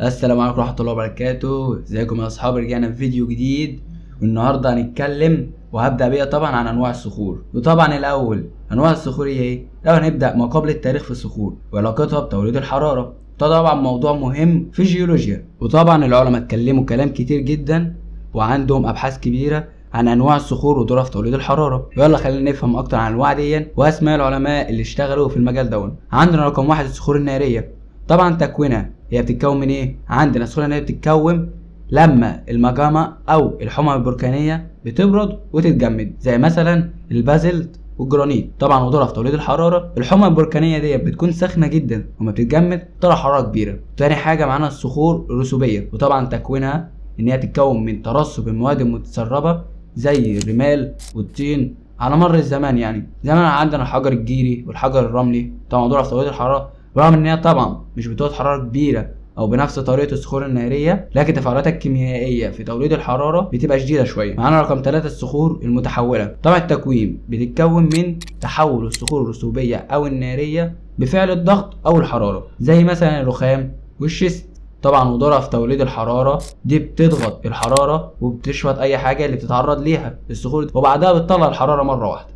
السلام عليكم ورحمة الله وبركاته. ازيكم يا اصحابي؟ رجعنا في فيديو جديد، والنهارده هنتكلم وهبدأ بيها طبعا عن انواع الصخور. وطبعا الاول انواع الصخور هي ايه؟ لو هنبدأ ما قبل التاريخ في الصخور وعلاقتها بتوليد الحرارة. ده طبعا موضوع مهم في الجيولوجيا، وطبعا العلماء اتكلموا كلام كتير جدا وعندهم ابحاث كبيرة عن انواع الصخور ودورها في توليد الحرارة. يلا خلينا نفهم اكتر عن الانواع دي واسماء العلماء اللي اشتغلوا في المجال ده. عندنا رقم واحد الصخور النارية. طبعا تكوينها هي بتتكون من ايه؟ عندنا الصخور النارية بتتكون لما المجامة او الحمم البركانية بتبرد وتتجمد، زي مثلا البازلت والجرانيت. طبعا ودورها في توليد الحرارة. الحمم البركانية دي بتكون ساخنة جدا وما بتتجمد طلع حرارة كبيرة. تاني حاجة معانا الصخور الرسوبية، وطبعا تكوينها ان هي تتكون من ترسب المواد المتسربة زي الرمال والطين على مر الزمان. يعني زمان عندنا الحجر الجيري والحجر الرملي. طبعا دورها في توليد الحرارة، برغم ان هي طبعا مش بتولد حرارة كبيرة او بنفس طريقه الصخور الناريه، لكن تفاعلاتها الكيميائيه في توليد الحراره بتبقى شديده شويه. معانا رقم 3 الصخور المتحوله. طبعا التكوين بتتكون من تحول الصخور الرسوبيه او الناريه بفعل الضغط او الحراره، زي مثلا الرخام والشيست. طبعا ودورها في توليد الحراره دي بتضغط الحراره وبتشفط اي حاجه اللي بتتعرض ليها الصخور دي، وبعدها بتطلع الحراره مره واحده.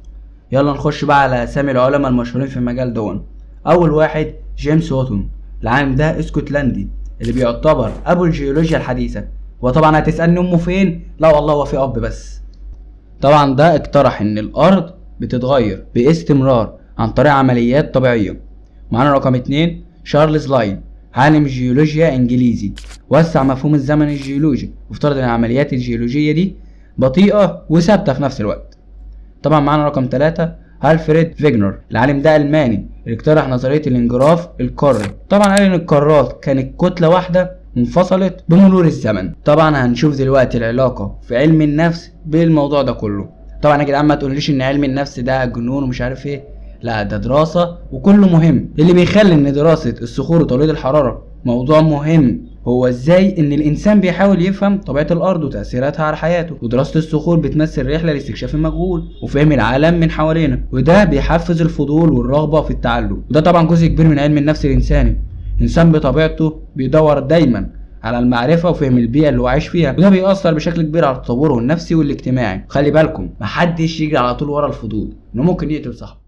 يلا نخش بقى على اسامي العلماء المشهورين في المجال دون. اول واحد جيمس ووتون. العالم ده اسكتلندي اللي بيعتبر ابو الجيولوجيا الحديثه. وطبعا هتسالني امه فين؟ لا والله هو في اب بس. طبعا ده اقترح ان الارض بتتغير باستمرار عن طريق عمليات طبيعيه. معانا رقم 2 شارلز لاين، عالم جيولوجيا انجليزي، وسع مفهوم الزمن الجيولوجي وافترض ان العمليات الجيولوجيه دي بطيئه وثابته في نفس الوقت. طبعا معانا رقم 3 ألفريد فيجنر. العالم ده ألماني اللي اقترح نظرية الانجراف القاري. طبعا قال إن القارات كانت كتلة واحدة انفصلت بمرور الزمن. طبعا هنشوف دلوقتي العلاقة في علم النفس بالموضوع ده كله. طبعا يا جدعان ما تقوليش إن علم النفس ده جنون ومش عارف إيه، لا ده دراسة وكله مهم. اللي بيخلي إن دراسة الصخور وتوليد الحرارة موضوع مهم هو ازاي ان الانسان بيحاول يفهم طبيعة الارض وتأثيراتها على حياته. ودراسة الصخور بتمثل رحلة لاستكشاف المجهول وفهم العالم من حوالينا، وده بيحفز الفضول والرغبة في التعلم. وده طبعا جزء كبير من علم النفس الانساني. الانسان بطبيعته بيدور دايما على المعرفة وفهم البيئة اللي هو عايش فيها، وده بيأثر بشكل كبير على تطوره النفسي والاجتماعي. خلي بالكم محدش يجري على طول ورا الفضول انه ممكن يقتل صاحبه.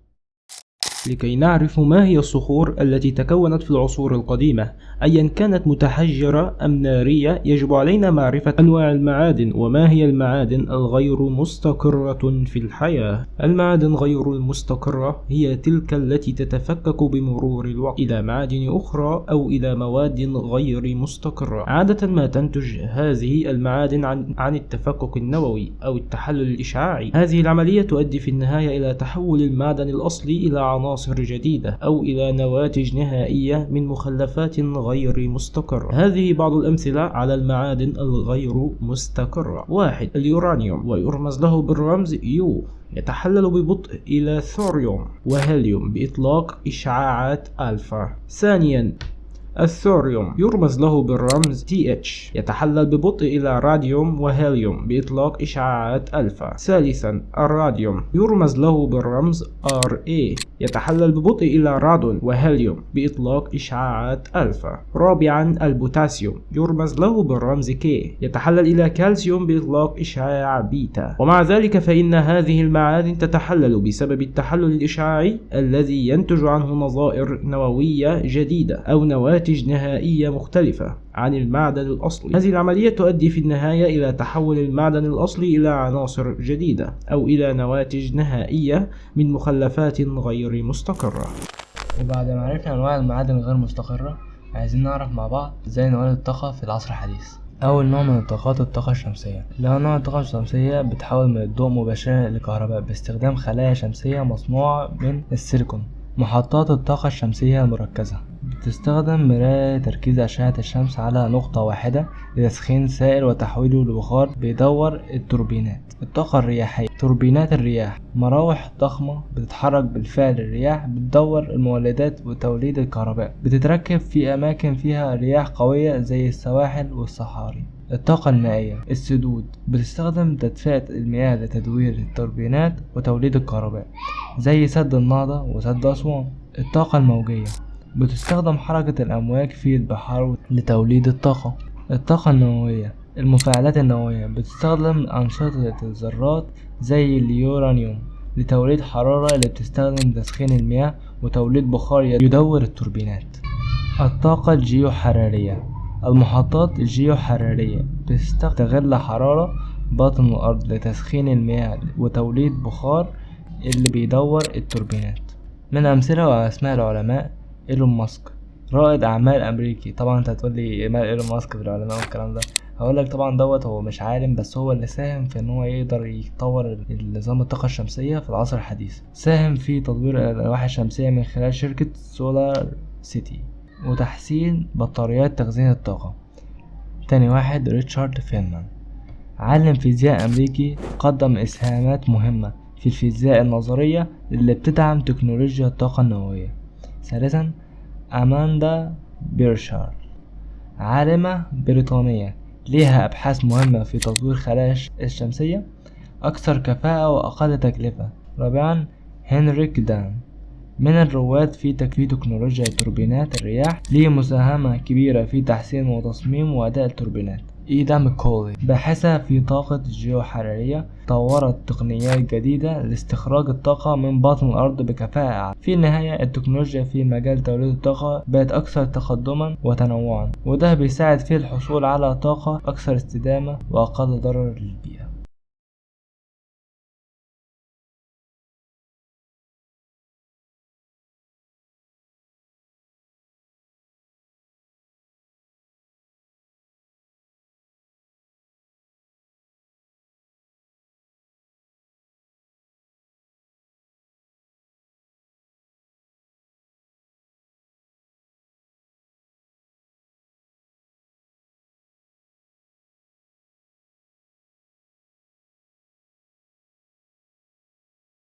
لكي نعرف ما هي الصخور التي تكونت في العصور القديمة أيا كانت متحجرة أم نارية، يجب علينا معرفة أنواع المعادن وما هي المعادن الغير مستقرة في الحياة. المعادن غير المستقرة هي تلك التي تتفكك بمرور الوقت إلى معادن أخرى أو إلى مواد غير مستقرة. عادة ما تنتج هذه المعادن عن التفكك النووي أو التحلل الإشعاعي. هذه العملية تؤدي في النهاية إلى تحول المعدن الأصلي إلى عناصر جديدة أو إلى نواتج نهائية من مخلفات غير مستقرة. هذه بعض الأمثلة على المعادن الغير مستقرة. 1 اليورانيوم، ويرمز له بالرمز يو، يتحلل ببطء إلى ثوريوم وهيليوم بإطلاق إشعاعات ألفا. ثانيا الثوريوم، يرمز له بالرمز TH، يتحلل ببطء إلى راديوم وهيليوم بإطلاق إشعاعات ألفا. ثالثا الراديوم، يرمز له بالرمز RA، يتحلل ببطء إلى رادون وهيليوم بإطلاق إشعاعات ألفا. رابعا البوتاسيوم، يرمز له بالرمز K، يتحلل إلى كالسيوم بإطلاق إشعاع بيتا. ومع ذلك فإن هذه المعادن تتحلل بسبب التحلل الإشعاعي الذي ينتج عنه نظائر نووية جديدة أو نواتج نهائية مختلفة عن المعدن الأصلي. هذه العملية تؤدي في النهاية إلى تحول المعدن الأصلي إلى عناصر جديدة أو إلى نواتج نهائية من مخلفات غير مستقرة. وبعد ما عرفنا أنواع المعادن الغير مستقرة، عايزين نعرف مع بعض إزاي نولد الطاقة في العصر الحديث. أول نوع من الطاقات الطاقة الشمسية. لها نوع الطاقة الشمسية بتحول من الضوء مباشرة لكهرباء باستخدام خلايا شمسية مصنوعة من السيليكون. محطات الطاقة الشمسية المركزة بتستخدم مراية تركيز أشعة الشمس على نقطة واحدة لتسخين سائل وتحويله لبخار بيدور التوربينات. الطاقة الرياحية. توربينات الرياح، مراوح ضخمة بتتحرك بالفعل الرياح، بتدور المولدات وتوليد الكهرباء. بتتركب في أماكن فيها رياح قوية زي السواحل والصحاري. الطاقة المائية. السدود، بتستخدم تدفئة المياه لتدوير التوربينات وتوليد الكهرباء زي سد النهضة وسد أسوان. الطاقة الموجية، بتستخدم حركة الأمواج في البحار لتوليد الطاقة. الطاقة النووية، المفاعلات النووية بتستخدم أنشطة الذرات زي اليورانيوم لتوليد حرارة اللي بتستخدم تسخين المياه وتوليد بخار يدور التوربينات. الطاقة الجيوحرارية، المحطات الجيوحرارية بتستغل حرارة باطن الأرض لتسخين المياه وتوليد بخار اللي بيدور التوربينات. من أمثلة وأسماء العلماء: إيلون ماسك، رائد أعمال أمريكي. طبعا أنت هتقولي مال إيلون ماسك في العلماء والكلام ده؟ هقولك طبعا هو مش عالم، بس هو اللي ساهم في إن هو يقدر يطور نظام الطاقة الشمسية في العصر الحديث. ساهم في تطوير الألواح الشمسية من خلال شركة سولار سيتي وتحسين بطاريات تخزين الطاقة. تاني واحد ريتشارد فينمان، عالم فيزياء أمريكي قدم إسهامات مهمة في الفيزياء النظرية اللي بتدعم تكنولوجيا الطاقة النووية. ثالثا أماندا بيرشار، عالمة بريطانية ليها أبحاث مهمة في تطوير خلايا الشمسية أكثر كفاءة وأقل تكلفة. رابعا هنريك دان، من الرواد في تكنولوجيا توربينات الرياح، ليه مساهمة كبيرة في تحسين وتصميم وأداء التوربينات. إيدا ميكولي، باحثة في طاقة الجيوحرارية، طورت تقنيات جديدة لاستخراج الطاقة من باطن الأرض بكفاءة أعلى. في النهاية التكنولوجيا في مجال توليد الطاقة بقت أكثر تقدما وتنوعا، وده بيساعد في الحصول على طاقة أكثر استدامة وأقل ضرر للبيئة.